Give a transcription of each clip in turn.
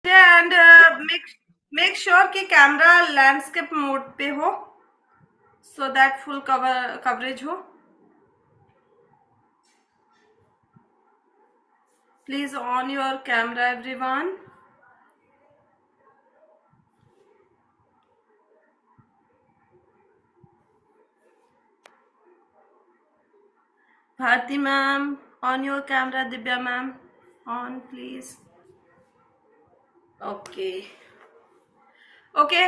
And make sure कि camera landscape mode पे हो सो दैट फुल कवरेज हो. Please on your camera everyone. Bharti ma'am, on your camera. Divya ma'am, on please. Okay,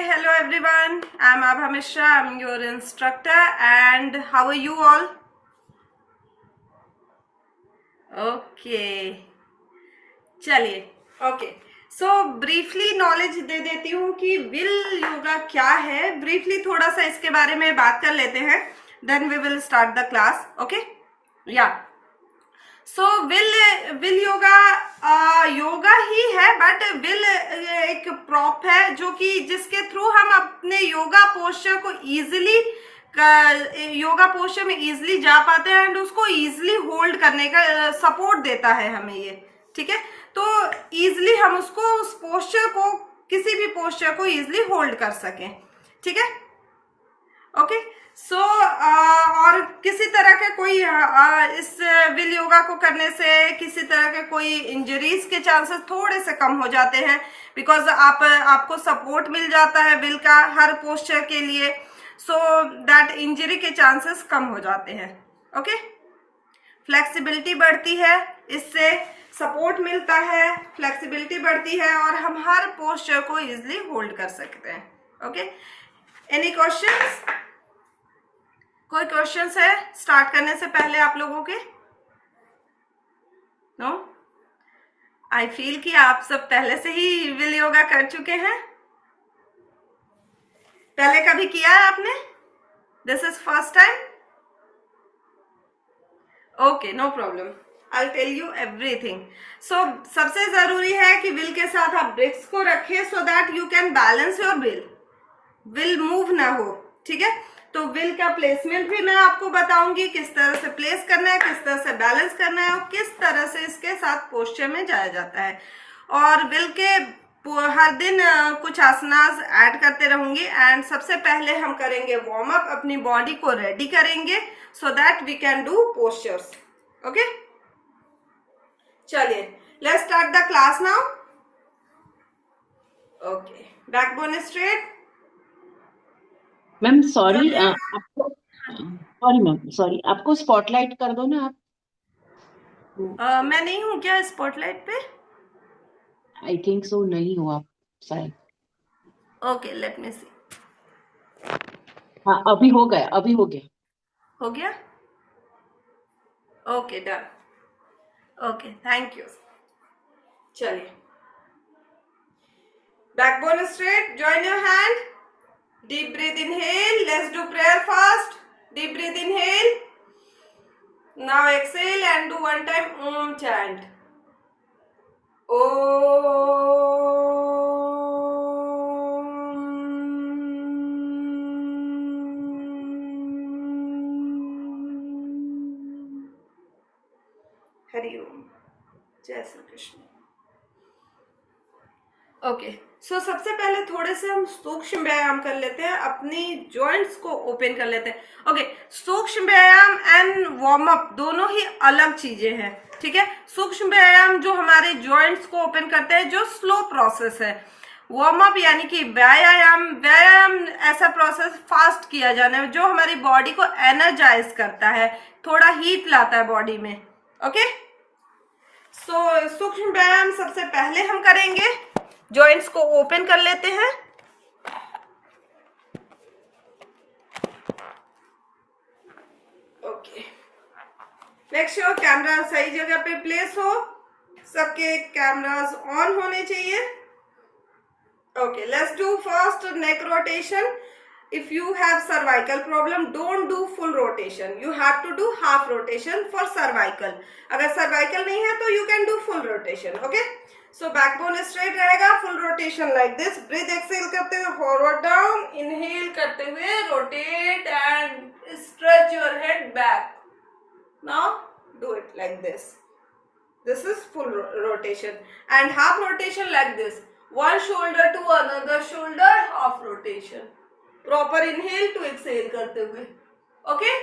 hello everyone. I'm Abha Mishra. I'm your instructor. And how are you all? Okay. चलिए. Okay, सो briefly knowledge दे देती हूँ कि will yoga क्या है. Briefly थोड़ा सा इसके बारे में बात कर लेते हैं, then we will start the class. Okay, yeah so will yoga yoga ही है, बट विल एक प्रॉप है जो कि जिसके थ्रू हम अपने योगा पोस्चर को इजीली योगा पोस्चर में इजीली जा पाते हैं एंड उसको इजीली होल्ड करने का सपोर्ट देता है हमें ये. ठीक है, तो इजीली हम उसको उस पोस्चर को किसी भी पोस्चर को इजीली होल्ड कर सकें. ठीक है, ओके. सो और किसी तरह के कोई इस विल योगा को करने से किसी तरह के कोई इंजरीज के चांसेस थोड़े से कम हो जाते हैं, बिकॉज आपको सपोर्ट मिल जाता है विल का हर पोस्चर के लिए, सो दैट इंजरी के चांसेस कम हो जाते हैं. ओके, फ्लेक्सिबिलिटी बढ़ती है, इससे सपोर्ट मिलता है, फ्लेक्सिबिलिटी बढ़ती है और हम हर पोस्चर को इजीली होल्ड कर सकते हैं. Okay, any questions? कोई क्वेश्चंस है स्टार्ट करने से पहले आप लोगों के? नो, आई फील कि आप सब पहले से ही विल योगा कर चुके हैं. पहले कभी किया है आपने? This is first time? Okay, no problem, I tell you everything. So सबसे जरूरी है कि विल के साथ आप ब्रेक्स को रखें so that you can balance your will move ना हो. ठीक है, तो विल का प्लेसमेंट भी मैं आपको बताऊंगी, किस तरह से प्लेस करना है, किस तरह से बैलेंस करना है और किस तरह से इसके साथ पोस्चर में जाया जाता है. और विल के हर दिन कुछ आसनास ऐड करते रहूंगी. एंड सबसे पहले हम करेंगे वार्म अप, अपनी बॉडी को रेडी करेंगे so that we can do postures. Okay, चलिए let's start the class now. Okay, backbone straight. Ma'am sorry, आपको सॉरी मैम, सॉरी, आपको स्पॉटलाइट कर दो ना आप. मैं नहीं हूं क्या स्पॉटलाइट पे? आई थिंक सो नहीं हो आप शायद. Okay, let me see. हाँ, अभी हो गया, अभी हो गया. हो गया? Okay, done. Okay, thank you. चलिए, backbone straight, join your hand. Deep breath inhale. Let's do prayer first. Deep breath inhale. Now exhale and do one time Om chant. Hari Om. जय श्री कृष्ण. ओके, सो सबसे पहले थोड़े से हम सूक्ष्म व्यायाम कर लेते हैं, अपनी जॉइंट्स को ओपन कर लेते हैं. ओके, सूक्ष्म व्यायाम एंड वार्म अप दोनों ही अलग चीजें हैं. ठीक है, सूक्ष्म व्यायाम जो हमारे जॉइंट्स को ओपन करते हैं, जो स्लो प्रोसेस है. वार्म अप यानी कि व्यायाम ऐसा प्रोसेस फास्ट किया जाना है जो हमारी बॉडी को एनर्जाइज करता है, थोड़ा हीट लाता है बॉडी में. ओके, सो सूक्ष्म व्यायाम सबसे पहले हम करेंगे. जॉइंट्स को ओपन कर लेते हैं. ओके, मेक श्योर कैमरा सही जगह पे प्लेस हो, सबके कैमरास ऑन होने चाहिए. Okay, let's do first neck rotation. If you have cervical problem, don't do full rotation. You have to do half rotation for cervical. अगर cervical नहीं है तो you can do full rotation. Okay? So backbone straight रहेगा. Full rotation like this. Breathe exhale करते हुए forward down. Inhale करते हुए rotate and stretch your head back. Now do it like this. This is full rotation and half rotation like this. one shoulder to another shoulder, half rotation. Proper inhale to exhale करते हुए. Okay?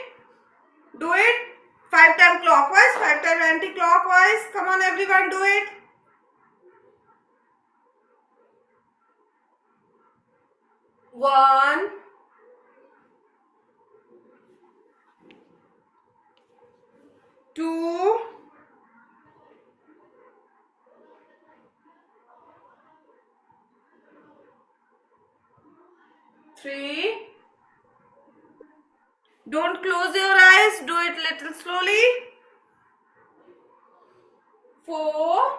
Do it 5 times clockwise, 5 times anti-clockwise. Come on everyone, do it. 1, 2, 3. Don't close your eyes, do it little slowly. 4,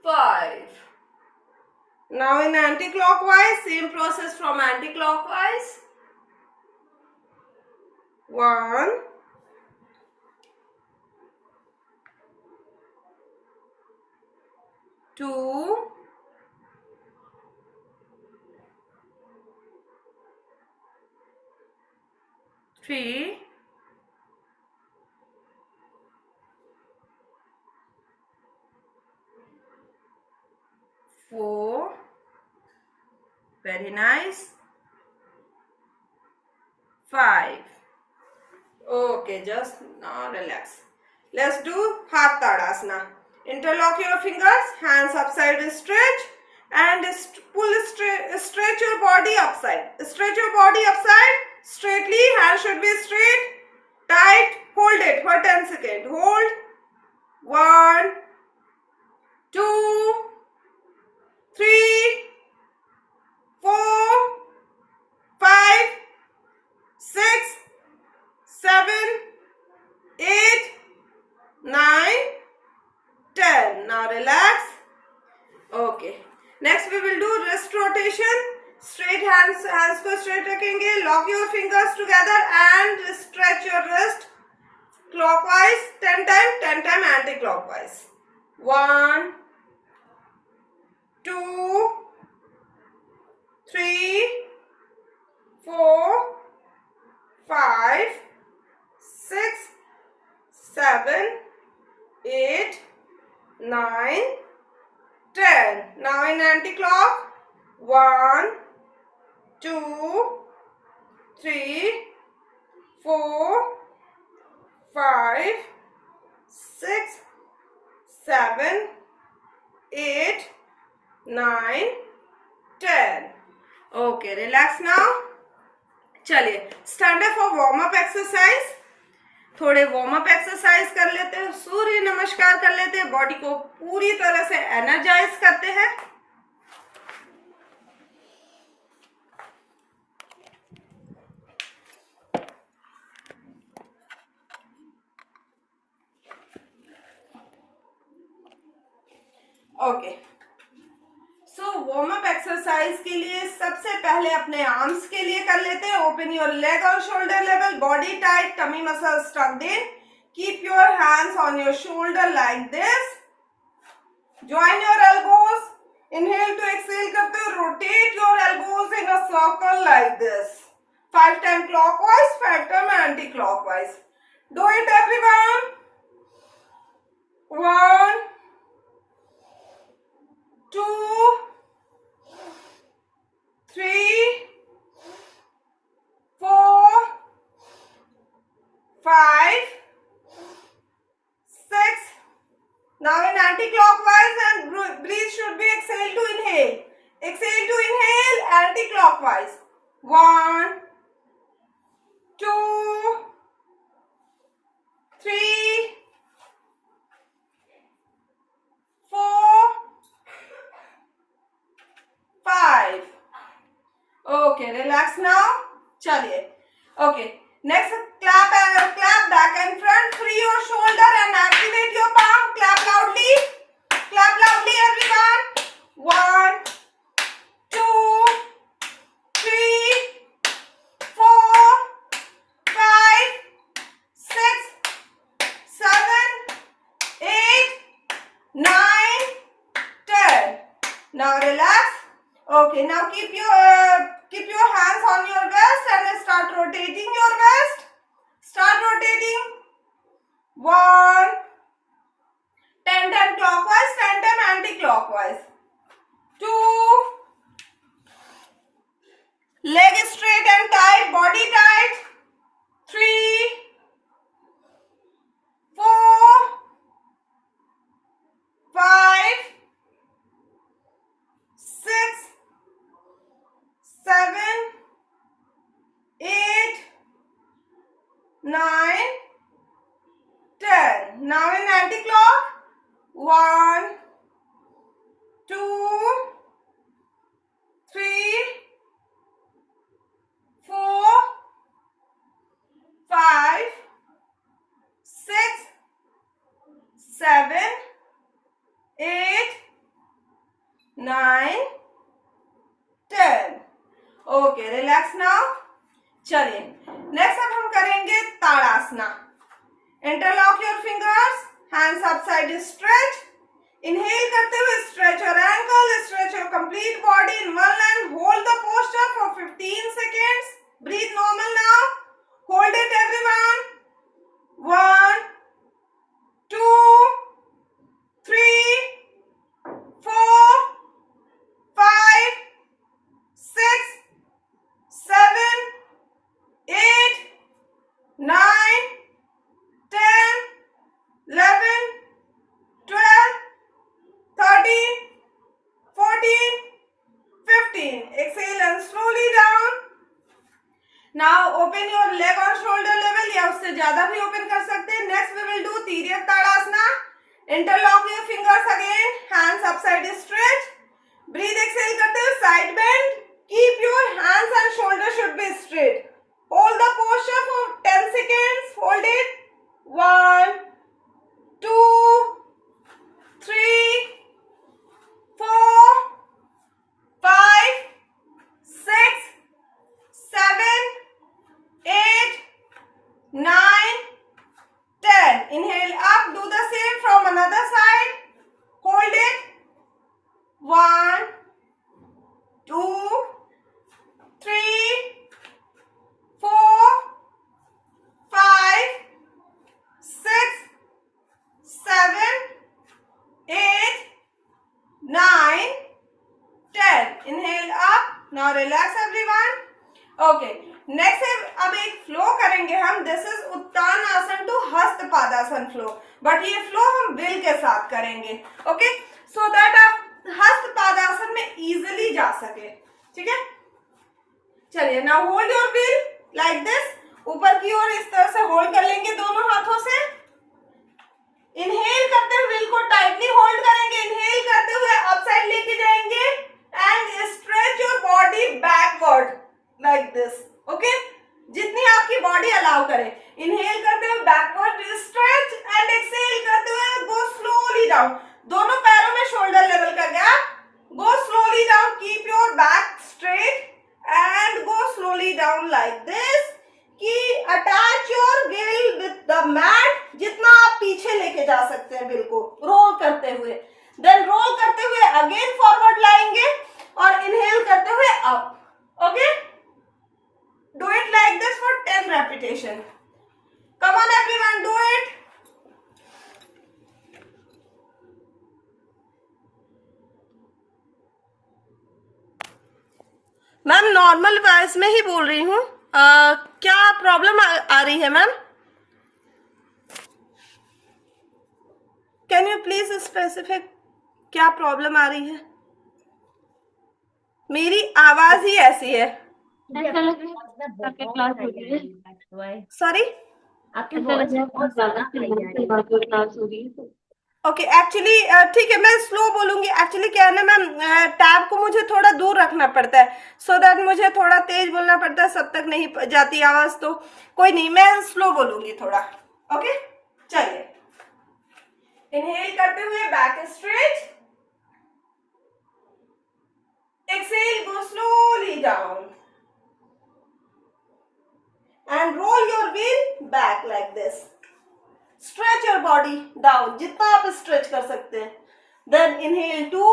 5. Now in anti-clockwise, same process from anti-clockwise. 1, 2, 3, 4. Very nice. 5. Okay, just now relax. Let's do half Tadasana. Interlock your fingers, hands upside stretch, and stretch your body upside. Stretch your body upside straightly. Hands should be straight. Tight. Hold it for 10 seconds. Hold. 1, 2, 3, 4, 5, 6, 7, 8, 9, 10. Now relax. Okay. Next we will do wrist rotation. Straight hands को straight रखेंगे. Lock your fingers together and stretch your wrist clockwise 10 times, 10 times anti-clockwise. 1, 2, 3, 4, 5, 6, 7, 8, 9, 10. Now in anti-clock. 1, 2, 3, 4, 5, 6, 7, 8, 9, 10. Okay, relax now. चलिए stand up for warm up exercise. थोड़े warm up exercise कर लेते हैं. सूर्य नमस्कार कर लेते हैं. बॉडी को पूरी तरह से एनर्जाइज करते हैं. Okay, so warm up exercise के लिए सबसे पहले अपने आर्म्स के लिए कर लेते हैं. ओपन योर लेग और shoulder level. Body tight, tummy muscle tucked in. Keep your hands on your shoulder like this. Join your elbows. Inhale to exhale करते हो. Rotate your elbows in a circle like this. 5 time clockwise, 5 time anti clockwise. Do it everyone. 1, 2, 3, 4, 5, 6. Now in anti-clockwise, and breathe should be exhale to inhale. Exhale to inhale, anti-clockwise. 1, 2, 3, 4, 5. Okay, relax now. चलिए. Okay, next clap back and front. Free your shoulder and activate your palm. Clap loudly. Clap loudly, everyone. 1, 2, 3, 4, 5, 6, 7, 8, 9, 10. Now relax. Okay, now keep your hands on your waist and start rotating your waist. Start rotating. 1, 10 clockwise, 10 anti-clockwise. 2, leg straight and tight, body tight. 3, 4, 5, 6, 7, 8, 9, 10. Now in anti-clock. 1, 2, 3, 4, 5, 6, 7, 8, 9, 10. Okay, relax now. चलिए next अब हम करेंगे Tadasana. Interlock your fingers, hands upside stretch. Inhale करते हुए stretch your ankle, stretch your complete body in one line. Hold the posture for 15 seconds. Breathe normal now. Hold it everyone. 1, 2, 3, 4, 5, 6, 7, 8, 9, 10, 11, 12, 13, 14, 15. Exhale and slowly down. Now open your leg on shoulder level, या उससे ज्यादा भी open कर सकते हैं. Next we will do तिर्यक ताड़ासना. Interlock your fingers again, hands upside stretch. Breathe, exhale करते हुए side bend. Keep your hands and shoulders should be straight. Hold the posture for 10 seconds. Hold it. 1, 2, 3, 4, 5, 6, 7, 8, 9, 10. Inhale up. Do the same from another side. Hold it. 1, 2, 3, 4, 5, 6, 7, 8, 9, 10. Inhale up. Now relax everyone. Okay. Next अब एक flow करेंगे हम. This is Uttanasana to हस्त Padasana flow, but ये flow हम will के साथ करेंगे. ओके, सो दैट आप हस्त पादासन में इजीली जा सके. ठीक है, चलिए. Now hold your will like this. ऊपर की ओर इस तरह से होल्ड कर लेंगे दोनों हाथों से. इनहेल करते हुए विल को टाइटली होल्ड करेंगे. इनहेल करते हुए अपसाइड लेके जाएंगे and stretch your body backward like this. Okay, जितनी आपकी बॉडी अलाउ करे. इनहेल करते हुए बैकवर्ड स्ट्रेच एंड एक्सहेल करते हुए गो स्लोली डाउन. दोनों पैरों में शोल्डर लेवल का gap. Go slowly down. Keep your back straight and go slowly down like this. कि attach your will with the mat. जितना आप पीछे लेके जा सकते हैं विल को रोल करते हुए. देन रोल करते हुए अगेन फॉरवर्ड लाएंगे और इनहेल करते हुए up. Okay, do it like this for 10 repetition. Come on everyone, do it. Ma'am normal voice में ही बोल रही हूँ. क्या प्रॉब्लम आ रही है ma'am? Can you please specific क्या प्रॉब्लम आ रही है? मेरी आवाज ही ऐसी है. सॉरी, आपकी बहुत ज्यादा क्लास हो रही है. ओके, एक्चुअली ठीक है, मैं स्लो बोलूंगी. एक्चुअली क्या है ना मैम, टैब को मुझे थोड़ा दूर रखना पड़ता है, सो दैट मुझे थोड़ा तेज बोलना पड़ता है. सब तक नहीं जाती आवाज, तो कोई नहीं, मैं स्लो बोलूंगी थोड़ा. ओके, चलिए. इनहेल करते हुए back stretch. Exhale, go slowly down and roll your wheel back like this. Stretch your body down जितना आप stretch कर सकते हैं. Then inhale 2,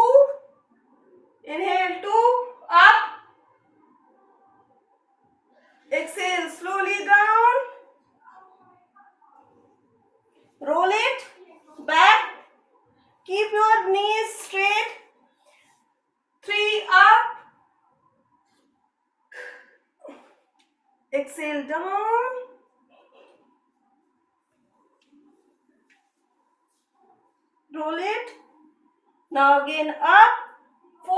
inhale 2, up. Exhale slowly down. roll it back, keep your knees straight, 3 up, exhale down, roll it, now again up, 4,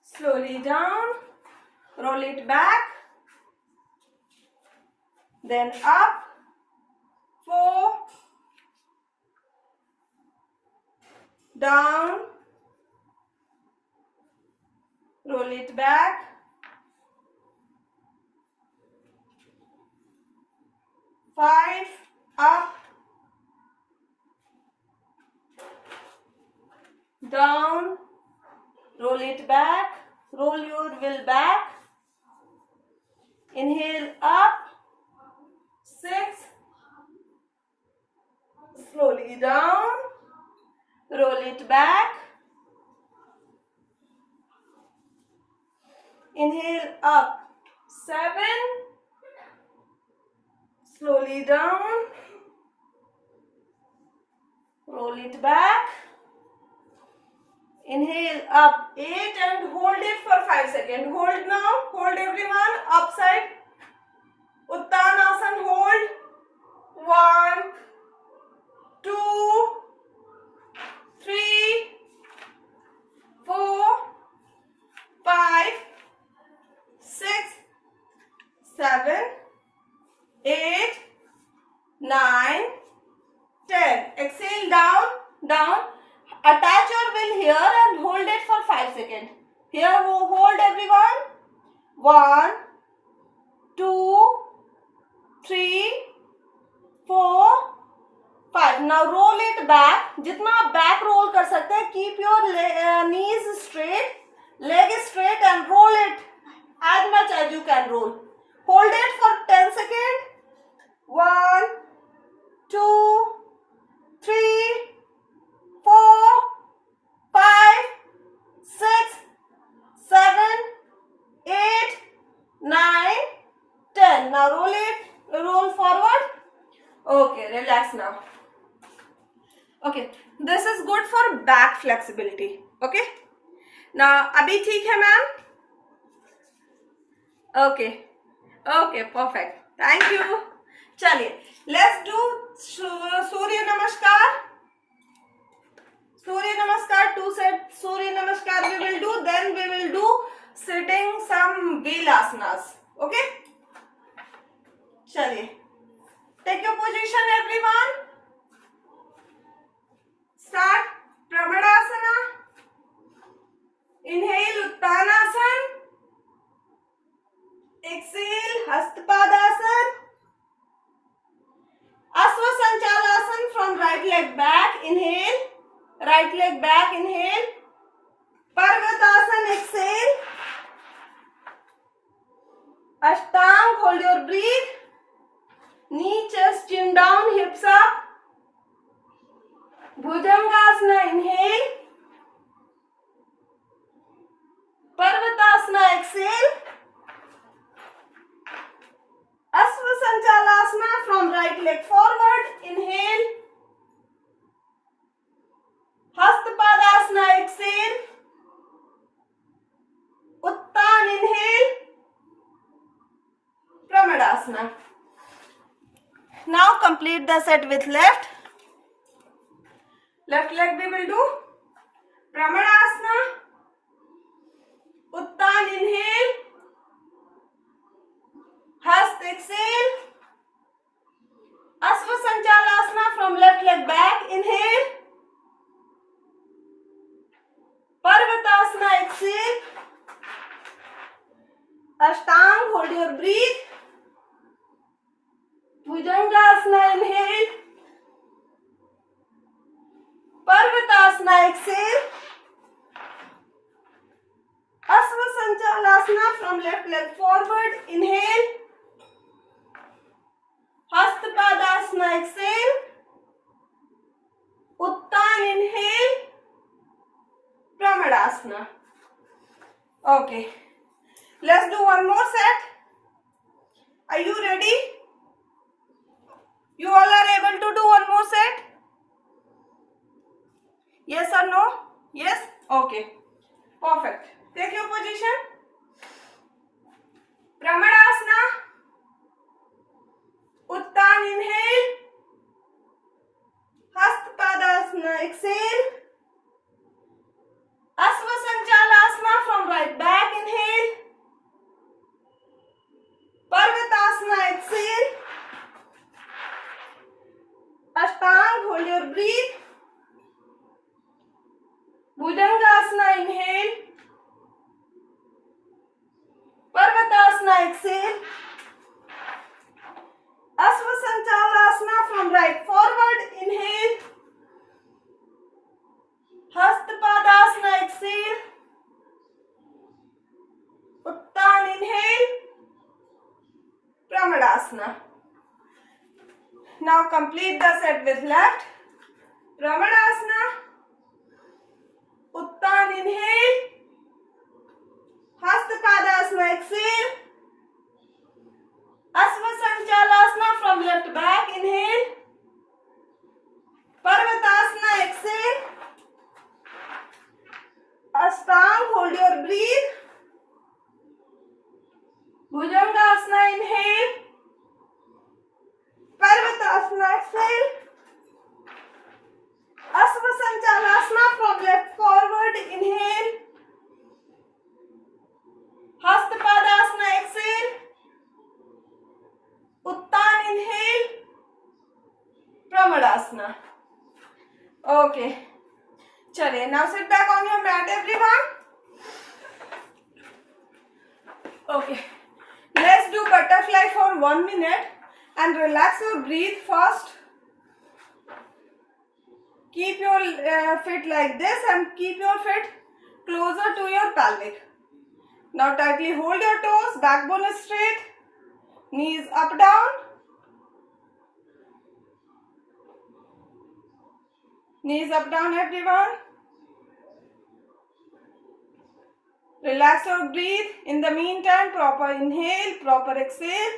slowly down, roll it back, then up, 4, down, roll it back, 5, up, down, roll it back, roll your will back, inhale up, 6, slowly down, roll it back, inhale up, 7, slowly down, roll it back, inhale up, 8 and hold it for 5 seconds. Hold now, hold everyone, upside, Uttanasana, hold, 1, 2, 3, 4, 5, 6, 7, 8, 9, 10. Exhale down, down. Attach your will here and hold it for 5 seconds. Here hold everyone. 1, 2, 3, 4, 5. Now roll it back. जितना आप back roll कर सकते हैं, keep your knees straight, leg straight and roll it as much as you can roll. Hold it for 10 seconds. 1, 2, 3, 4, 5, 6, 7, 8, 9, 10. Now roll it, roll forward. Okay, relax now. Okay, this is good for back flexibility. Okay, now अभी ठीक है ma'am? Okay, okay, perfect. Thank you. चलिए, let's do सूर्य नमस्कार. Surya Namaskar, 2 set Surya Namaskar we will do, then we will do sitting some Vilasanas. Okay? चलिए. Take your position everyone. Start Pramadasana. Inhale Uttanasana. Exhale Hastpadasana. Asvasanchalasana from right leg back. Inhale. Right leg back, inhale. Parvatasana, exhale. Ashtang, hold your breath. Knee, chest, chin down, hips up. Bhujangasana, inhale. Parvatasana, exhale. Asvasanchalasana from right leg forward, inhale. Hastpadasana, exhale. Uttan, inhale. Pramadasana. Now complete the set with left. Left leg we will do. Pramadasana. Uttan, inhale. Hast, exhale. Asvasanchalasana from left leg back, inhale. Parvatasana, exhale. Ashtang, hold your breath. Bhujangasana, inhale. Parvatasana, exhale. Asvasanchalasana from left leg forward, inhale. Hastpadasana, exhale. Uttan, inhale. Pramadasana. Okay. Let's do one more set. Are you ready? You all are able to do one more set? Yes or no? Yes? Okay. Perfect. Take your position. Pramadasana. Uttan inhale. Hastpadasana exhale. Asvasanchalasana from right back inhale. Parvatasana exhale. Ashtang, hold your breath. Bhujangasana inhale. Parvatasana exhale. Asvasanchalasana from right forward inhale. Hastpadasana exhale. Uttan inhale. Pramadasana. Now complete the set with left. Pramadasana. Uttan inhale. Hastpadasana exhale. Asvasanchalasana from left back inhale. Parvatasana exhale. Ashtang, hold your breath. Bhujangasana inhale. Parvatasana exhale. Asvasanchalasana from left forward inhale. Hastpadasana exhale. Uttan inhale. Pramadasana. Okay. चलिए, now sit back on your mat everyone. Okay. Let's do butterfly for 1 minute and relax your breath first. Keep your feet like this and keep your feet closer to your pelvic. Now tightly hold your toes, backbone is straight, knees up down, knees up down everyone. Relax your breath. In the meantime, proper inhale, proper exhale.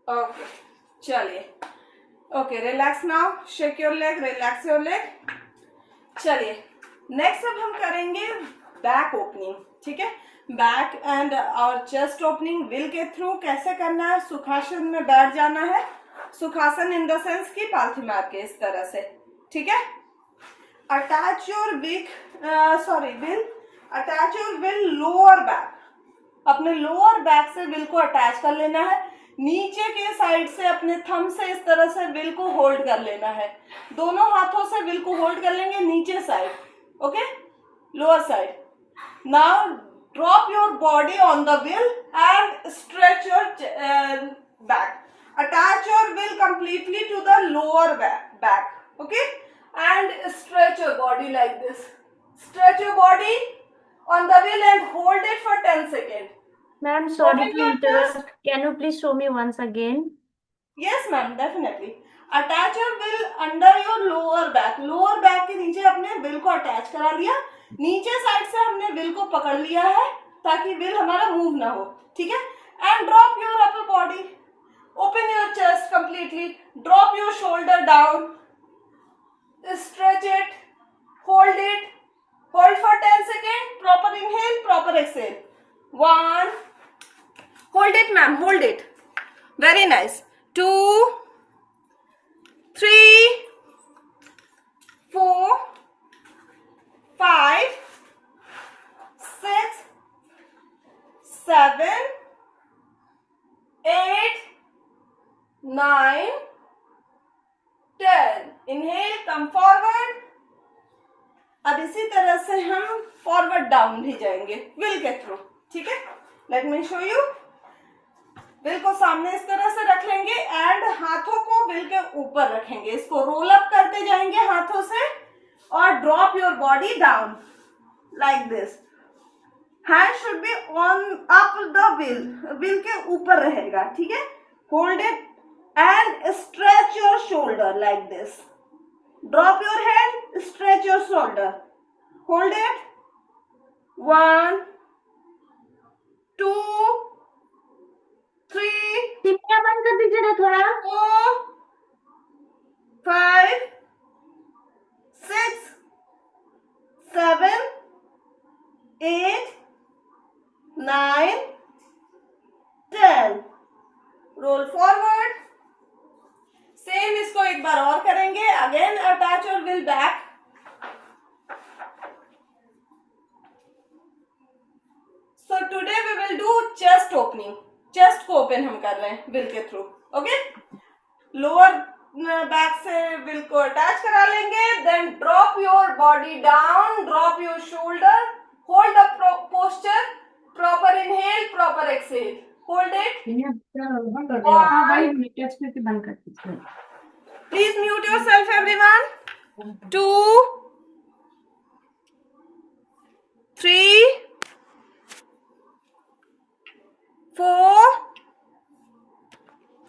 Okay, चलिए. Okay, relax now. Shake your leg, relax your leg. चलिए, next अब हम करेंगे back opening. ठीक है, back and और chest opening will के through कैसे करना है. सुखासन में बैठ जाना है. सुखासन इन द सेंस की पालथी मार के इस तरह से. ठीक है. Attach your will attach your will lower back. अपने लोअर बैक से विल को अटैच कर लेना है. नीचे के साइड से अपने थंब से इस तरह से विल को होल्ड कर लेना है. दोनों हाथों से विल को होल्ड कर लेंगे नीचे side. Okay, lower side. Now drop your body on the wheel and stretch your back. Attach your wheel completely to the lower back. Okay, and stretch your body like this. Stretch your body on the wheel and hold it for 10 seconds. Ma'am, sorry Open to your interrupt. chest. Can you please show me once again? Yes, ma'am, definitely. Attach your wheel under your lower back. Lower back के नीचे अपने wheel को attach करा लिया. नीचे side से हमने wheel को पकड़ लिया है ताकि wheel हमारा move ना हो. ठीक है? And drop your upper body. Open your chest completely. Drop your shoulder down. Stretch it. Hold it. Hold for 10 seconds. Proper inhale, proper exhale. 1. Hold it, ma'am. Hold it. Very nice. 2, 3, 4, 5, 6, 7, 8, 9, 10. Inhale, come forward. अब इसी तरह से हम forward down भी जाएंगे will के through. ठीक है, let me show you. Will को सामने इस तरह से रख लेंगे एंड हाथों को विल के ऊपर रखेंगे, इसको रोल अप करते जाएंगे हाथों से और drop your body down like this. Hand should be on up the will के ऊपर रहेगा, ठीक है। Hold it and stretch your shoulder like this. Drop your hand, stretch your shoulder, hold it. 1 2 3 सिमटा बंद कर दीजिए ना थोड़ा। 4 5 6 7 8 9 10। Role forward. सेम इसको एक बार और करेंगे। Again attach your wheel back. So today we will do chest opening. Chest को ओपन हम कर रहे हैं विल के थ्रू। ओके, लोअर बैक से विल को अटैच करा लेंगे। Then drop your body down, drop your shoulder, hold the posture, proper inhale, proper exhale, hold it. बंद कर दो। हाँ भाई टेस्ट करके बंद कर दीजिए। Please mute yourself everyone. 2 3 4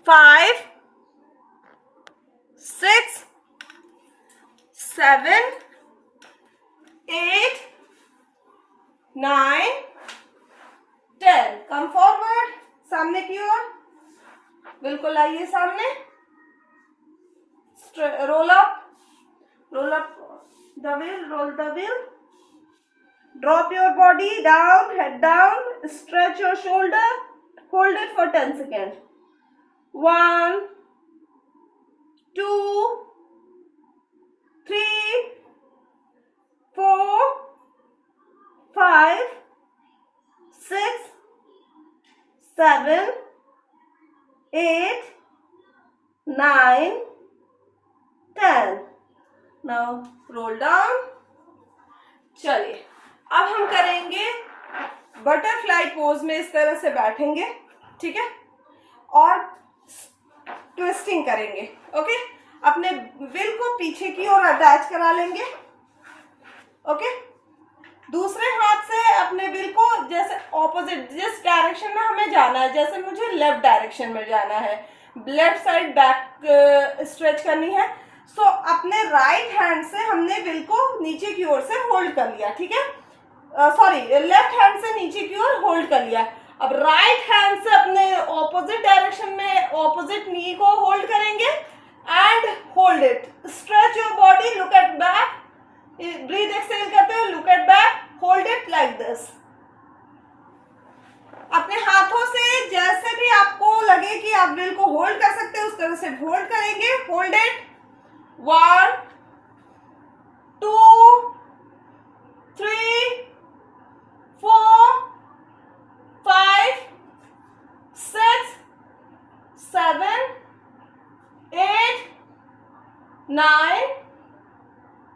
5 6 7 8 9 10। Come forward, सामने की ओर। बिल्कुल आइए सामने। Roll up the wheel, roll the wheel. Drop your body down, head down, stretch your shoulder, hold it for 10 seconds. 1 2 3 4 5 6 7 8 9 10। Now roll down। चलिए अब हम करेंगे बटरफ्लाई पोज में, इस तरह से बैठेंगे, ठीक है, और ट्विस्टिंग करेंगे। ओके, अपने विल को पीछे की ओर अटैच करा लेंगे। ओके, दूसरे हाथ से अपने विल को जैसे ऑपोजिट, जिस डायरेक्शन में हमें जाना है, जैसे मुझे लेफ्ट डायरेक्शन में जाना है, लेफ्ट साइड बैक स्ट्रेच करनी है, सो अपने राइट हैंड से हमने विल को नीचे की ओर से होल्ड कर लिया, ठीक है, सॉरी लेफ्ट हैंड से नीचे की ओर होल्ड कर लिया। अब राइट हैंड से अपने ऑपोजिट डायरेक्शन में ऑपोजिट नी को होल्ड करेंगे and hold it. Stretch your body, look at back, breathe exhale करते हुए look at back, hold it like this. अपने हाथों से जैसे भी आपको लगे कि आप विल को होल्ड कर सकते हैं उस तरह से होल्ड करेंगे। Hold it. 1 2 3 4 5 6 7 8 9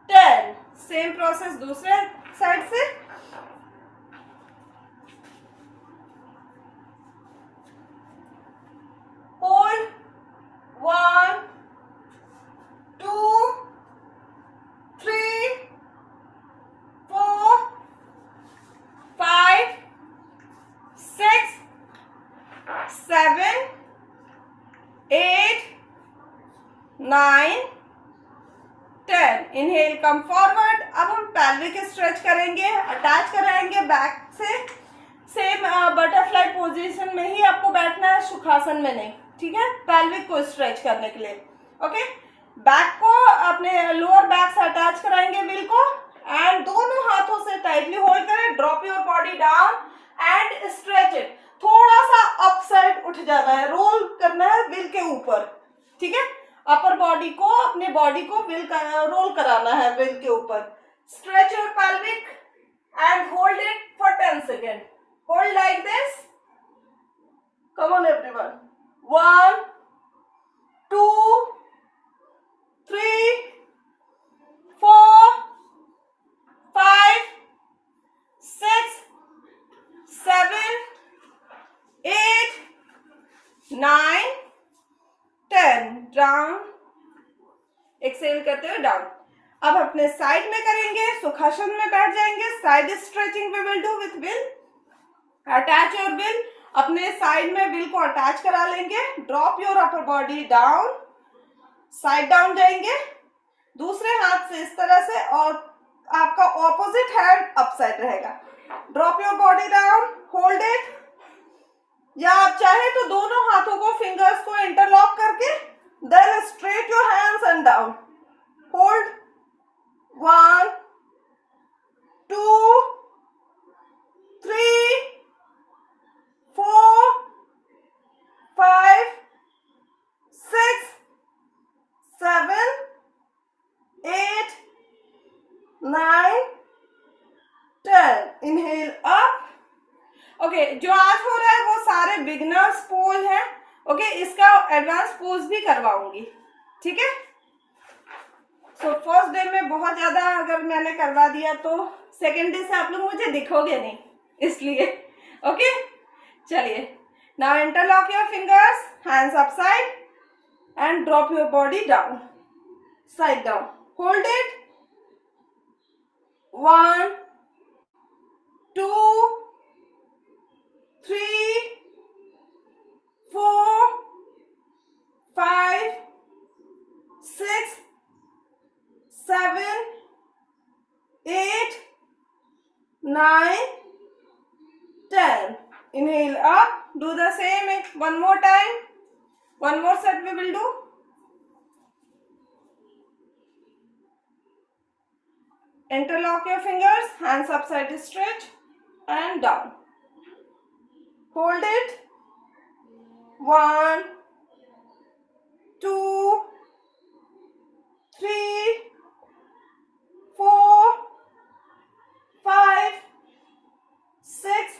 10। सेम प्रोसेस दूसरे साइड से। होल्ड 1 2 3 4 5 6 7 8 9 10। Inhale, come forward. अब हम पैल्विक स्ट्रेच करेंगे, अटैच कराएंगे बैक से। सेम बटरफ्लाई पोजीशन में ही आपको बैठना है, सुखासन में नहीं, ठीक है, पैल्विक को स्ट्रेच करने के लिए। ओके, बैक को अपने लोअर बैक से अटैच कराएंगे विल को एंड दोनों हाथों से टाइटली होल्ड करें। Drop your body down and stretch it. थोड़ा सा अप साइड उठ जाना है, रोल करना है विल के ऊपर, ठीक है, अपर बॉडी को, अपने बॉडी को विल रोल कराना है विल के ऊपर। Stretch your pelvic and hold it for 10 seconds. Hold like this. Come on everyone. 1 2 3 4 5 6 7 8 Excel करते हुए डाउन। अब अपने साइड में करेंगे, सुखासन में बैठ जाएंगे। Side stretching we will do with wheel, attach your wheel, अपने साइड में विल को अटैच करा लेंगे। Drop your upper body down, side down जाएंगे दूसरे हाथ से इस तरह से, और आपका ऑपोजिट हैंड अप साइड रहेगा। Drop your body down, hold it, या आप चाहे तो दोनों हाथों को, फिंगर्स को इंटरलॉक करके then straight your hands and down, hold 1 2 3 4 5 6 7 8 9 10। Inhale up. Okay, जो आज हो रहा है वो सारे बिगनर्स पोज है। ओके, इसका एडवांस पोज भी करवाऊंगी, ठीक है। सो फर्स्ट डे में बहुत ज्यादा अगर मैंने करवा दिया तो सेकेंड डे से आप लोग मुझे दिखोगे नहीं, इसलिए। ओके, चलिए, now interlock your fingers, hands up side and drop your body down, side down, hold it 1 2 3 4 5 6 7 8 9 10। Inhale up. Do the same one more time. One more set we will do. Interlock your fingers, hands upside stretch and down. Hold it. 1 2 3 4 5 6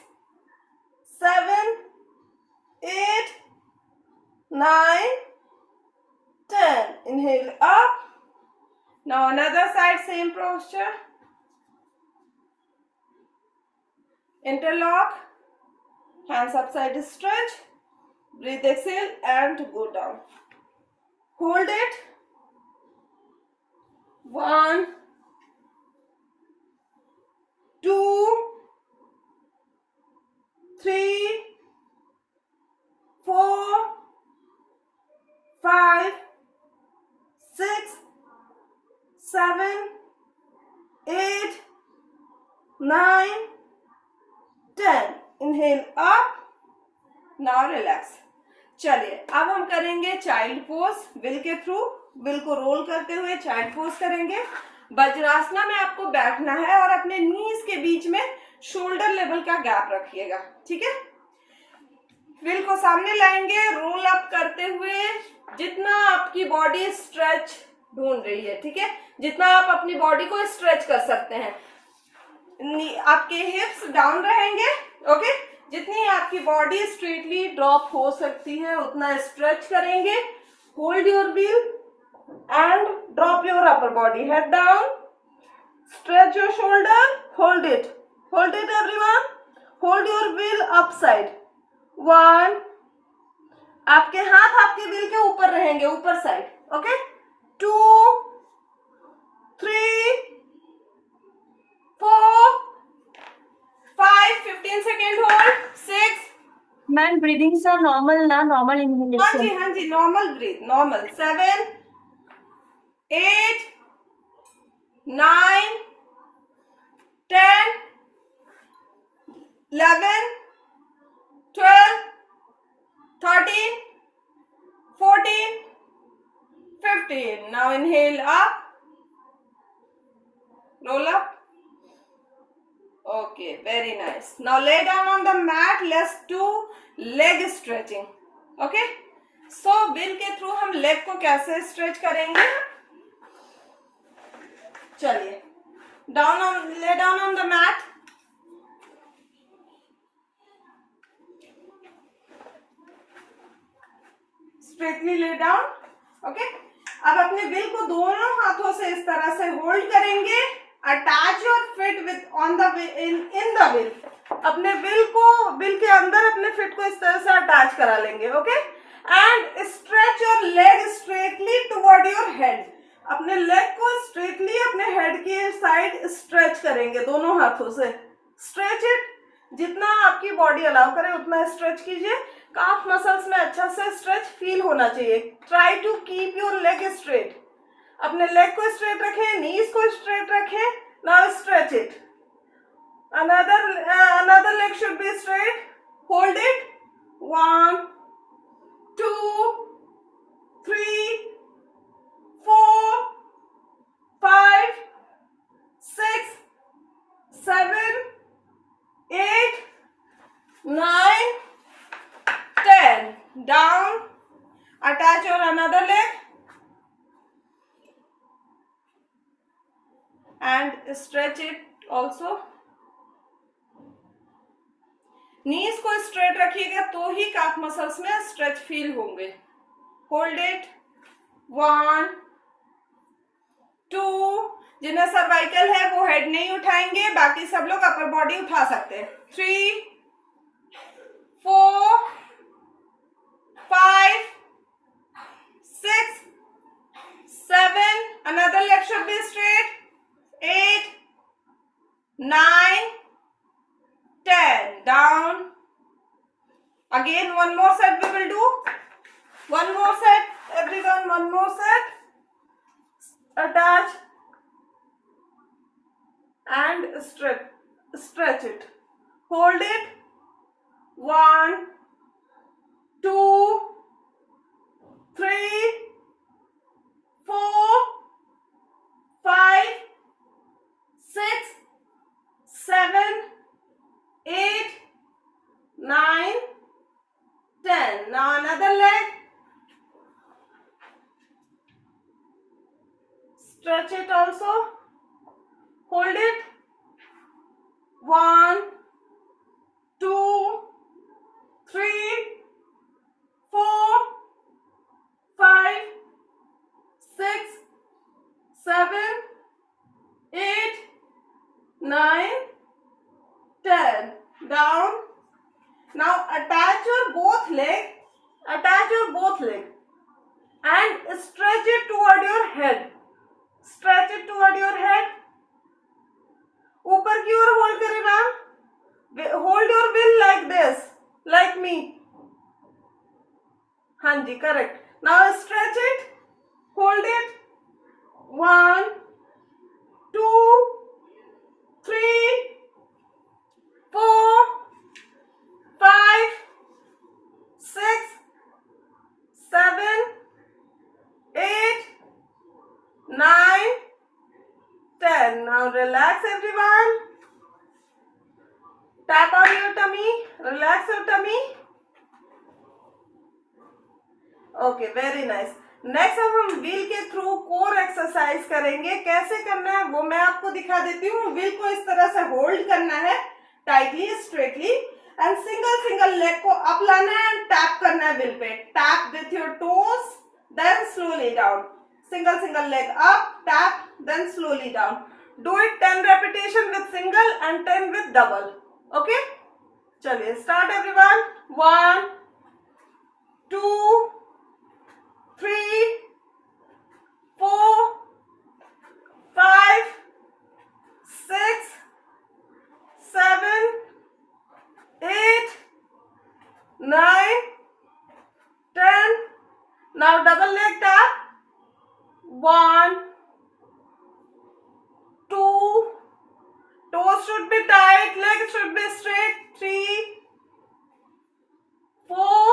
7 8 9 10। Inhale up. Now another side, same posture. Interlock, hands upside stretch, breathe, exhale and go down. Hold it. 1 2 3 4 5 6 7 8 9 10। Inhale up. Now relax. चलिए, अब हम करेंगे child pose will के through. Will को role करते हुए child pose करेंगे। वज्रासना में आपको बैठना है और अपने नीज के बीच में शोल्डर लेवल का गैप रखिएगा, ठीक है। विल को सामने लाएंगे, रोल अप करते हुए जितना आपकी बॉडी स्ट्रेच ढूंढ रही है, ठीक है, जितना आप अपनी बॉडी को स्ट्रेच कर सकते हैं। आपके हिप्स डाउन रहेंगे, ओके। जितनी आपकी बॉडी स्ट्रेटली ड्रॉप हो सकती है उतना स्ट्रेच करेंगे। Hold your wheel and drop your upper body, head down, stretch your shoulder, hold it everyone, hold your wheel up side. 1, आपके हाथ आपके व्हील के ऊपर रहेंगे, ऊपर side, okay. 2 3 4 5 15 second hold, 6। Ma'am breathing सा नॉर्मल ना, नॉर्मल इनहेलेशन। हाँ जी, normal breath, normal. 7 8 9 10 11 12 13 14 15। Now inhale up, roll up. Okay, very nice. Now lay down on the mat. Let's do leg stretching. Okay. So will के through हम leg को कैसे stretch करेंगे? चलिए, lay down on the mat. Straightly lay down. Okay. अब अपने will को दोनों हाथों से इस तरह से होल्ड करेंगे। Attach your fit with on the in the will. अपने विल के अंदर अपने फिट को इस तरह से अटैच करा लेंगे, okay. And stretch your leg straightly toward your head. अपने लेग को स्ट्रेटली अपने हेड की साइड स्ट्रेच करेंगे दोनों हाथों से। स्ट्रेच इट, जितना आपकी बॉडी अलाउ करे उतना स्ट्रेच कीजिए। काफ मसल्स में अच्छा से स्ट्रेच फील होना चाहिए। Try to keep your leg straight. अपने लेग को स्ट्रेट रखें, नीज को स्ट्रेट रखें। Now stretch it. another leg should be straight. Hold it. 1 2 3 4 5 6 7 8 9 10. Down. Attach your another leg and stretch it also. नीज को straight रखिएगा तो ही काफ मसल्स में stretch feel होंगे। Hold it. 1 2, जिन्हें सर्वाइकल है वो हेड नहीं उठाएंगे, बाकी सब लोग अपर बॉडी उठा सकते हैं। 3 4 5 6 7, another leg should be straight. 8 9 10. Down. Again one more set we will do. One more set, everyone, one more set. Attach and stretch it. Hold it. 1 2 3 4 5 6 7 8 9 10. Now another leg. Stretch it also. Hold it. 1 2 3 4 5 6 7 8 9 10. Down. Now attach your both leg and stretch it toward your head. Stretch it toward your head. ऊपर की ओर hold करें ma'am. Hold your will like this, like me. हाँ जी, correct. Now stretch it. Hold it. 1 2 3 4 5 6 7 8 9 10. Now relax everyone. Tap on your tummy. Relax your tummy. Okay, very nice. Next अब हम wheel के through core exercise करेंगे। कैसे करना है वो मैं आपको दिखा देती हूँ। व्हील को इस तरह से होल्ड करना है tightly, straightly, and single leg को अप लाना है एंड टैप करना है व्हील पे। Tap with your toes, then slowly down. Single leg up, tap, then slowly down. Do it 10 repetition with single and 10 with double. Okay? चलिए start everyone. 1 2 3 4 5 6 7 8 9 10. Now double leg tap. 1 2, toes should be tight, legs should be straight. 3 4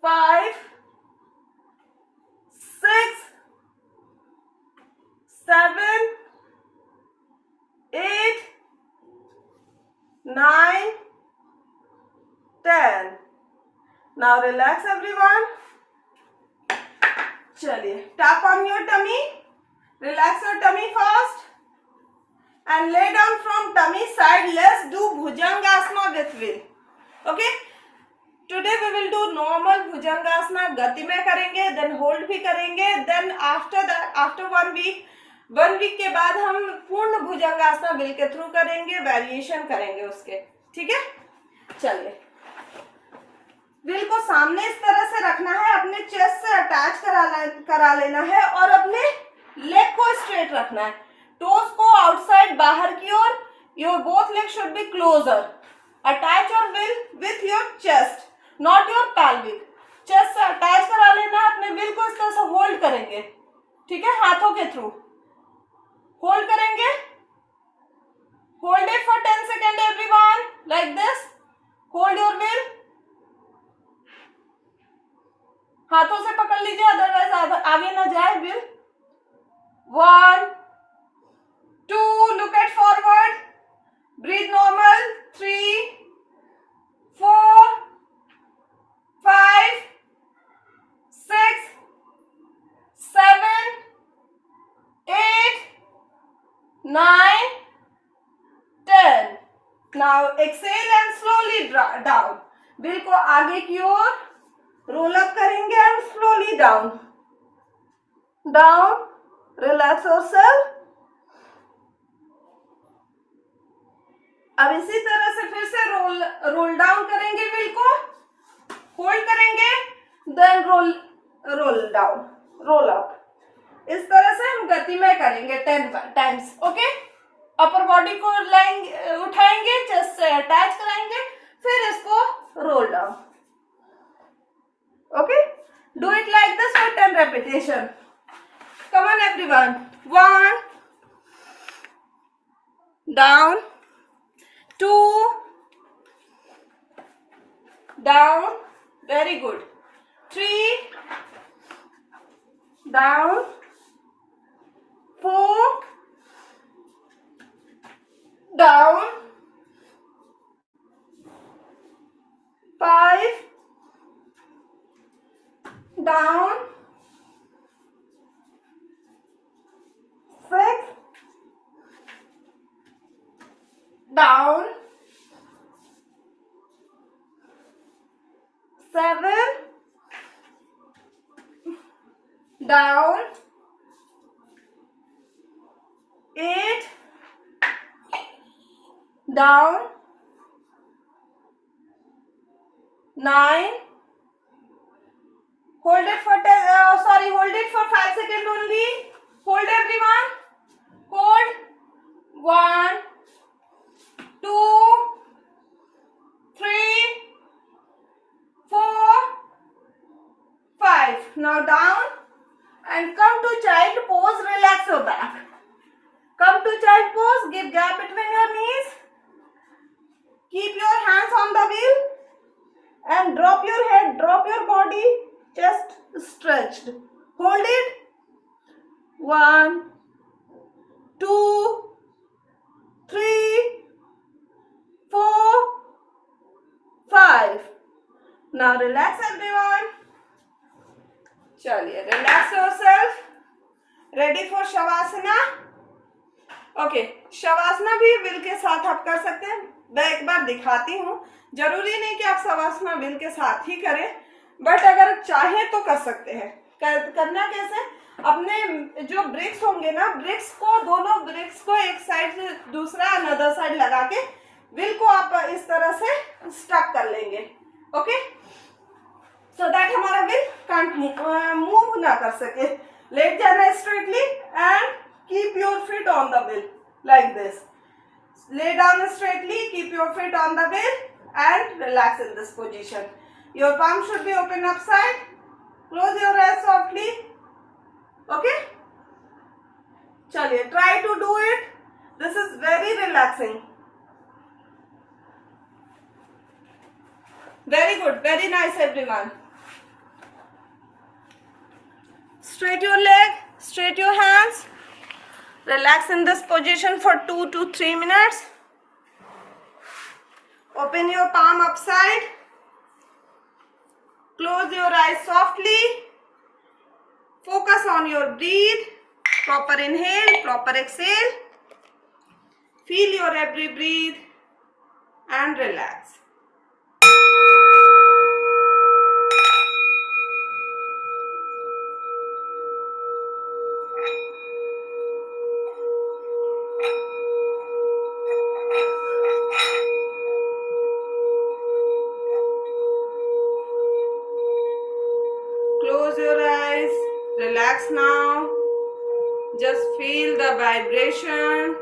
5 6 7 8 9 10. Now relax everyone. चलिए, tap on your tummy, relax your tummy first and lay down from tummy side. Let's do Bhujangasana with wheel. Okay? Today we will do normal Bhujangasana, गति में करेंगे, then hold भी करेंगे, then after that, after 1 week के बाद हम पूर्ण Bhujangasana wheel के थ्रू करेंगे, वेरिएशन करेंगे उसके। ठीक है? चलिए व्हील को सामने इस तरह से रखना है, अपने चेस्ट से अटैच करा लेना है और अपने लेग को स्ट्रेट रखना है, टोस को आउटसाइड बाहर की ओर, your both leg should be closer, attach your wheel with your chest not your pelvic, chest से अटैच करा लेना है, अपने व्हील को इस तरह से होल्ड करेंगे, ठीक है, हाथों के थ्रू होल्ड करेंगे, hold it for 10 second everyone, like this, hold your wheel, हाथों से पकड़ लीजिए अदरवाइज आगे ना जाए wheel, 1 2, look at forward, breathe normal, 3 4 5 6 7 8 9 10, now exhale and slowly down, wheel को आगे की ओर रोल अप करेंगे and slowly down down, relax yourself. अब इसी तरह से फिर से रोल डाउन करेंगे, व्हील को होल्ड करेंगे, then roll down, roll up, इस तरह से हम गति में करेंगे 10 टाइम्स, ओके। अपर बॉडी को उठाएंगे, चेस्ट से अटैच कराएंगे, फिर इसको roll down, okay. Do it like this for 10 repetition. Come on everyone, 1 down, 2 down, very good, 3 down, 4 down, 5 down, 6 down, 7 down, 8 down, 9, hold it for 5 seconds only, hold everyone, hold, 1 2 3 4 5, now down and come to child pose, relax your back, come to child pose, give gap between your knees, keep your hands on the wheel and drop your head, drop your body, chest stretched, hold it, 1 2 3 4 5, now relax everyone, चलिए relax yourself, ready for shavasana, okay. Shavasana भी wheel के साथ आप कर सकते हैं, मैं एक बार दिखाती हूँ, जरूरी नहीं कि आप शवासना व्हील के साथ ही करें, बट अगर चाहे तो कर सकते हैं। करना कैसे, अपने जो ब्रिक्स होंगे ना, दोनों ब्रिक्स को एक साइड से दूसरा अनदर साइड लगा के व्हील को आप इस तरह से स्टक कर लेंगे, ओके, सो दैट हमारा व्हील कांट मूव ना कर सके। लेट जाना straightly and keep your feet on the wheel like this, lay down straightly, keep your feet on the wheel and relax in this position, your palm should be open upside, close your eyes softly, okay, chaliye try to do it, this is very relaxing, very good, very nice everyone, straight your leg, straight your hands, relax in this position for 2 to 3 minutes. Open your palm upside. Close your eyes softly. Focus on your breathe. Proper inhale, proper exhale. Feel your every breathe and relax. now. Just feel the vibration.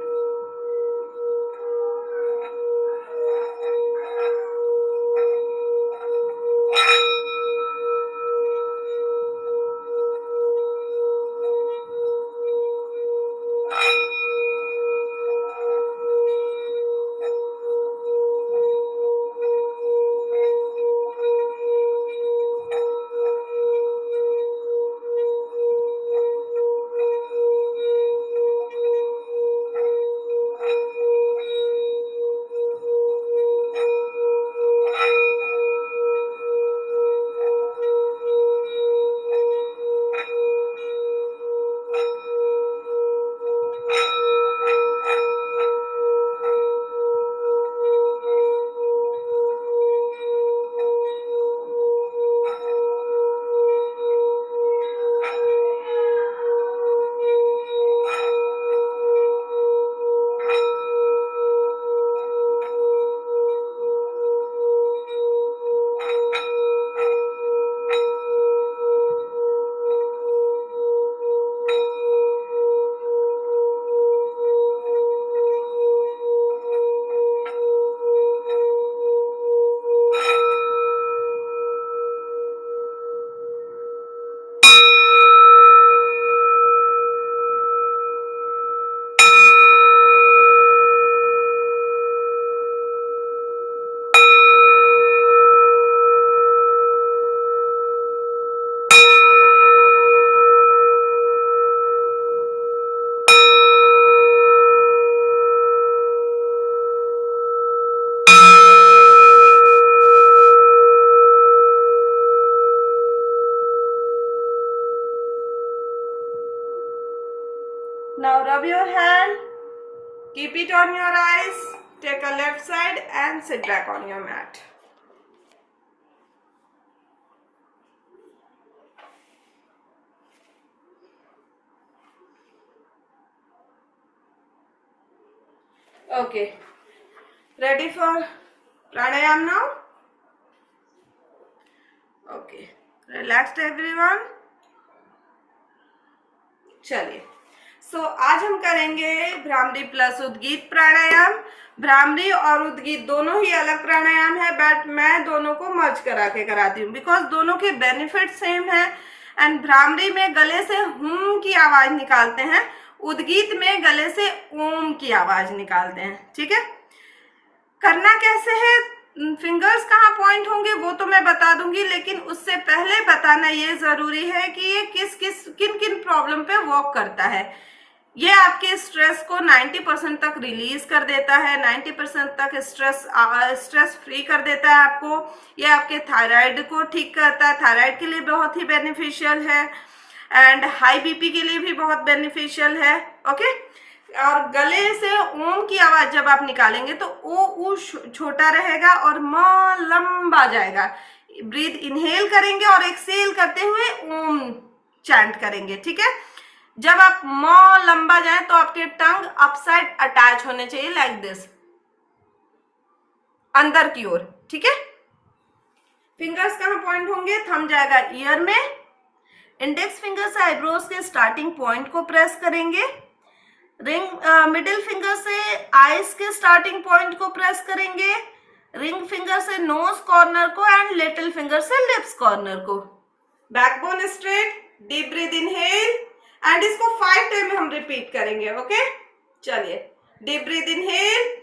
Now rub your hand, keep it on your eyes, take a left side and sit back on your mat. Okay, ready for pranayam now? Okay, relaxed everyone? चलिए, सो आज हम करेंगे bhramari plus उद्गीत प्राणायाम। भ्रामरी और उद्गीत दोनों ही अलग प्राणायाम है, बट मैं दोनों को मर्ज करा के कराती हूँ बिकॉज दोनों के बेनिफिट सेम है। एंड भ्रामरी में गले से हुम की आवाज निकालते हैं, उद्गीत में गले से ओम की आवाज निकालते हैं। ठीक है, करना कैसे है, फिंगर्स कहाँ पॉइंट होंगे वो तो मैं बता दूंगी, लेकिन उससे पहले बताना ये जरूरी है कि ये किन किन प्रॉब्लम पे वर्क करता है। ये आपके स्ट्रेस को 90% तक रिलीज कर देता है, 90% तक स्ट्रेस फ्री कर देता है आपको। ये आपके थायराइड को ठीक करता है, थायराइड के लिए बहुत ही बेनिफिशियल है, एंड हाई बीपी के लिए भी बहुत बेनिफिशियल है। ओके, और गले से ओम की आवाज जब आप निकालेंगे तो ओ ऊ छोटा रहेगा और म लंबा जाएगा। ब्रीथ इनहेल करेंगे और एक्सेल करते हुए ओम चैंट करेंगे। ठीक है, जब आप म लंबा जाए तो आपके टंग अपसाइड अटैच होने चाहिए, लाइक दिस, अंदर की ओर। ठीक है, फिंगर्स कहाँ पॉइंट होंगे, थंब जाएगा ईयर में, इंडेक्स फिंगर से आईब्रोज के स्टार्टिंग पॉइंट को प्रेस करेंगे, मिडिल फिंगर से आईज के स्टार्टिंग पॉइंट को प्रेस करेंगे, रिंग फिंगर से नोज कॉर्नर को एंड लिटिल फिंगर से लिप्स कॉर्नर को। Backbone straight, deep breath inhale, and इसको 5 टाइम हम रिपीट करेंगे। ओके, चलिए, deep breath inhale,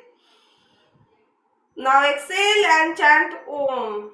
now exhale and chant Om.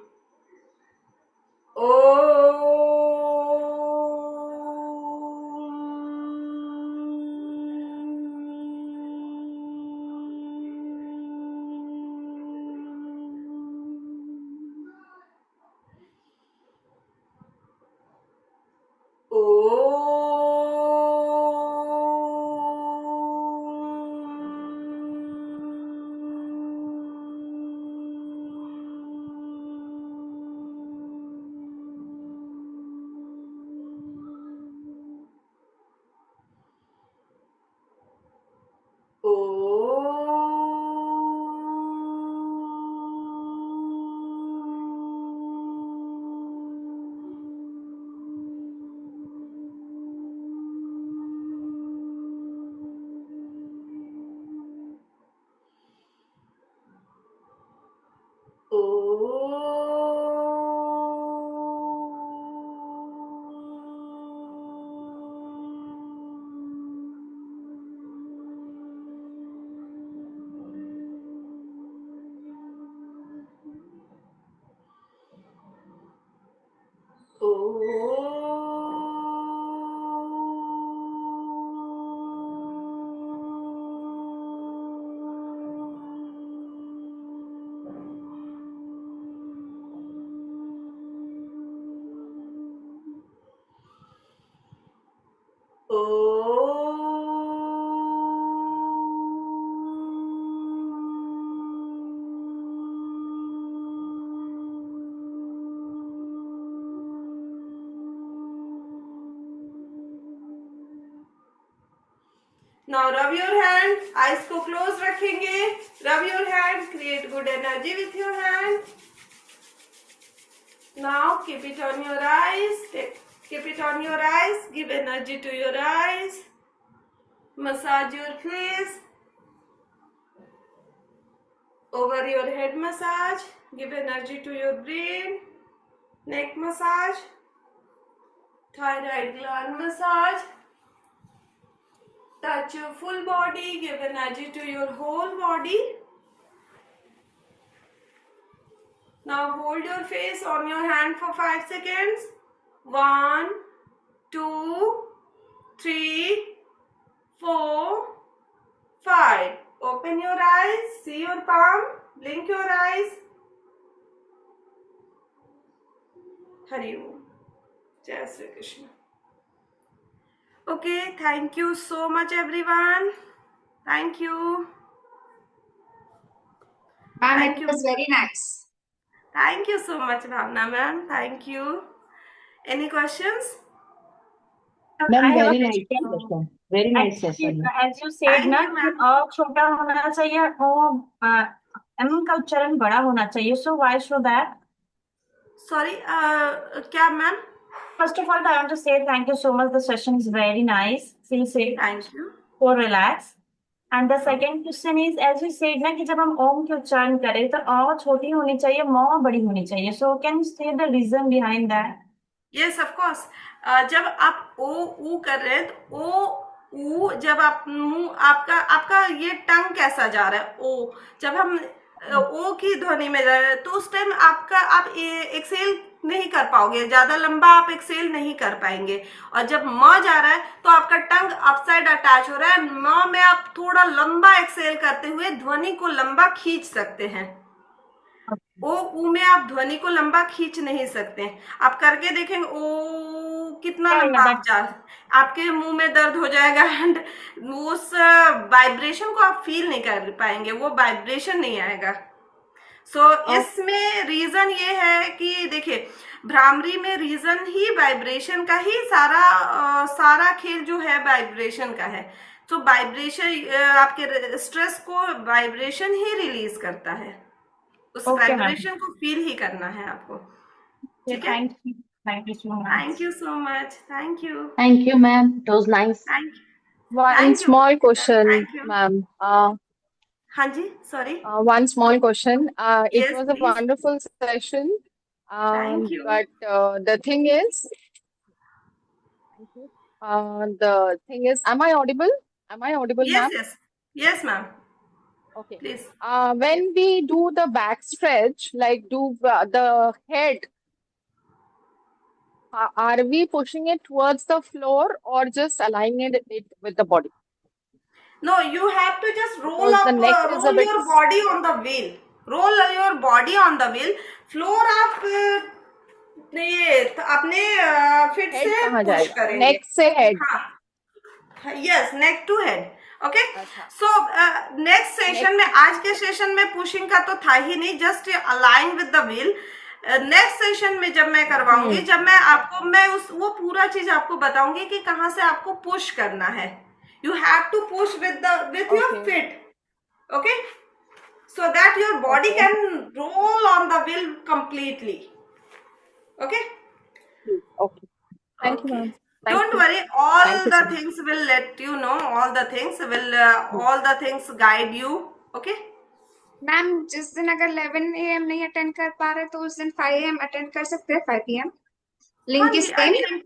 Now rub your hand, eyes को close रखेंगे. Rub your hand, create good energy with your hand. Now keep it on your eyes. Keep it on your eyes. Give energy to your eyes. Massage your face. Over your head massage. Give energy to your brain. Neck massage. Thyroid gland massage. Touch your full body. Give energy to your whole body. Now hold your face on your hand for 5 seconds. 1, 2, 3, 4, 5. Open your eyes. See your palm. Blink your eyes. Hari Om. Jai Shri Krishna. Okay, thank you so much everyone. Thank you. Ma'am, Thank it you. was very nice. Thank you so much, Bhavna ma'am. Thank you. Any questions? Ma'am I have a very nice question. Session, very nice session. As you said Thank ना you, कि ma'am. छोटा होना चाहिए M का उच्चारण बड़ा होना चाहिए. So why so that? Sorry, क्या ma'am? First of all, I want to say thank you so much. The session is very nice. Feel safe Thank you. or relax. And the second question is, as you said ना कि जब हम ओम के उच्चारण करें तो अ छोटी होनी चाहिए, म बड़ी होनी चाहिए. So can you say the reason behind that? Yes, of course. जब आप ओ ऊ कर रहे हैं तो ओ ऊ, जब आप मुंह आपका आपका ये टंग कैसा जा रहा है, ओ जब हम ओ की ध्वनि में जा रहे हैं तो उस टाइम आपका आप एक्सेल नहीं कर पाओगे, ज्यादा लंबा आप एक्सेल नहीं कर पाएंगे. और जब म जा रहा है तो आपका टंग अपसाइड अटैच हो रहा है. म में आप थोड़ा लंबा एक्सेल करते हुए ध्वनि को लंबा खींच सकते हैं. ओ ऊ में आप ध्वनि को लंबा खींच नहीं सकते. आप करके देखेंगे ओ कितना लंबा आप जा, आपके मुंह में दर्द हो जाएगा एंड उस वाइब्रेशन को आप फील नहीं कर पाएंगे, वो वाइब्रेशन नहीं आएगा. सो इसमें रीजन ये है कि देखिए भ्रामरी में रीजन ही वाइब्रेशन का ही सारा खेल जो है वाइब्रेशन का है. तो वाइब्रेशन आपके स्ट्रेस को वाइब्रेशन ही रिलीज करता है. उस वाइब्रेशन को फील ही करना है आपको. ठीक है. Thank you so much. Thank you so much. Thank you. Thank you, ma'am. It was nice. Thank you. One Thank you. small question, Thank you. ma'am. हाँ जी, sorry. One small question. It Yes, was a please. wonderful session. Thank you. But the thing is, am I audible? Am I audible, Yes, ma'am? yes. Yes, ma'am. Okay. Please. When we do the back stretch, like do the head, are we pushing it towards the floor or just aligning it with the body? No, you have to just roll Because up, the neck is a roll bit- your body on the wheel. Roll your body on the wheel. Floor आप ये अपने fit Head से कहाँ push जाएगा? करेंगे. Neck से head. हाँ. Yes, neck to head. Okay. अच्छा. सो नेक्स्ट सेशन में, आज के सेशन में पुशिंग का तो था ही नहीं, just align with the wheel. Next session में जब मैं करवाऊंगी, जब मैं आपको वो पूरा चीज आपको बताऊंगी कि कहाँ से आपको पुश करना है. You have to push with your feet. Okay. So that your body can roll on the wheel completely. Okay. Okay. Thank you, ma'am. Don't worry, all Thank you the so much. things will let you know. All the things guide you. Okay. Ma'am जिस दिन अगर 11 AM नहीं attend कर पा रहे तो उस दिन 5 AM अटेंड कर सकते हैं. 5 PM link is same.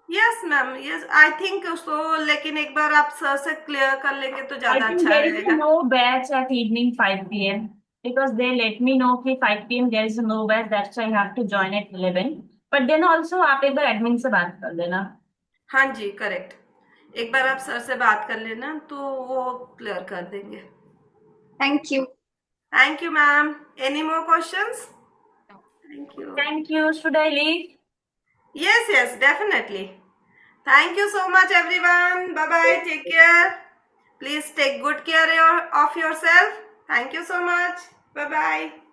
Yes ma'am. Yes, I think so. लेकिन एक बार आप सर से क्लियर कर लेंगे तो I ज्यादा think अच्छा there is रहेगा. no batch at evening 5 PM because they let me know कि 5 PM there is no batch. That's why I have to join at 11. But then also आप एक बार एडमिन से बात कर लेना. हाँ जी, करेक्ट. एक बार आप सर से बात कर लेना तो वो क्लियर कर देंगे. Thank you. Thank you ma'am. Any more questions? Thank you. Thank you. Should I leave? Yes, yes, definitely. Thank you so much, everyone. Bye bye. Take care. Please take good care of yourself. Thank you so much. Bye bye.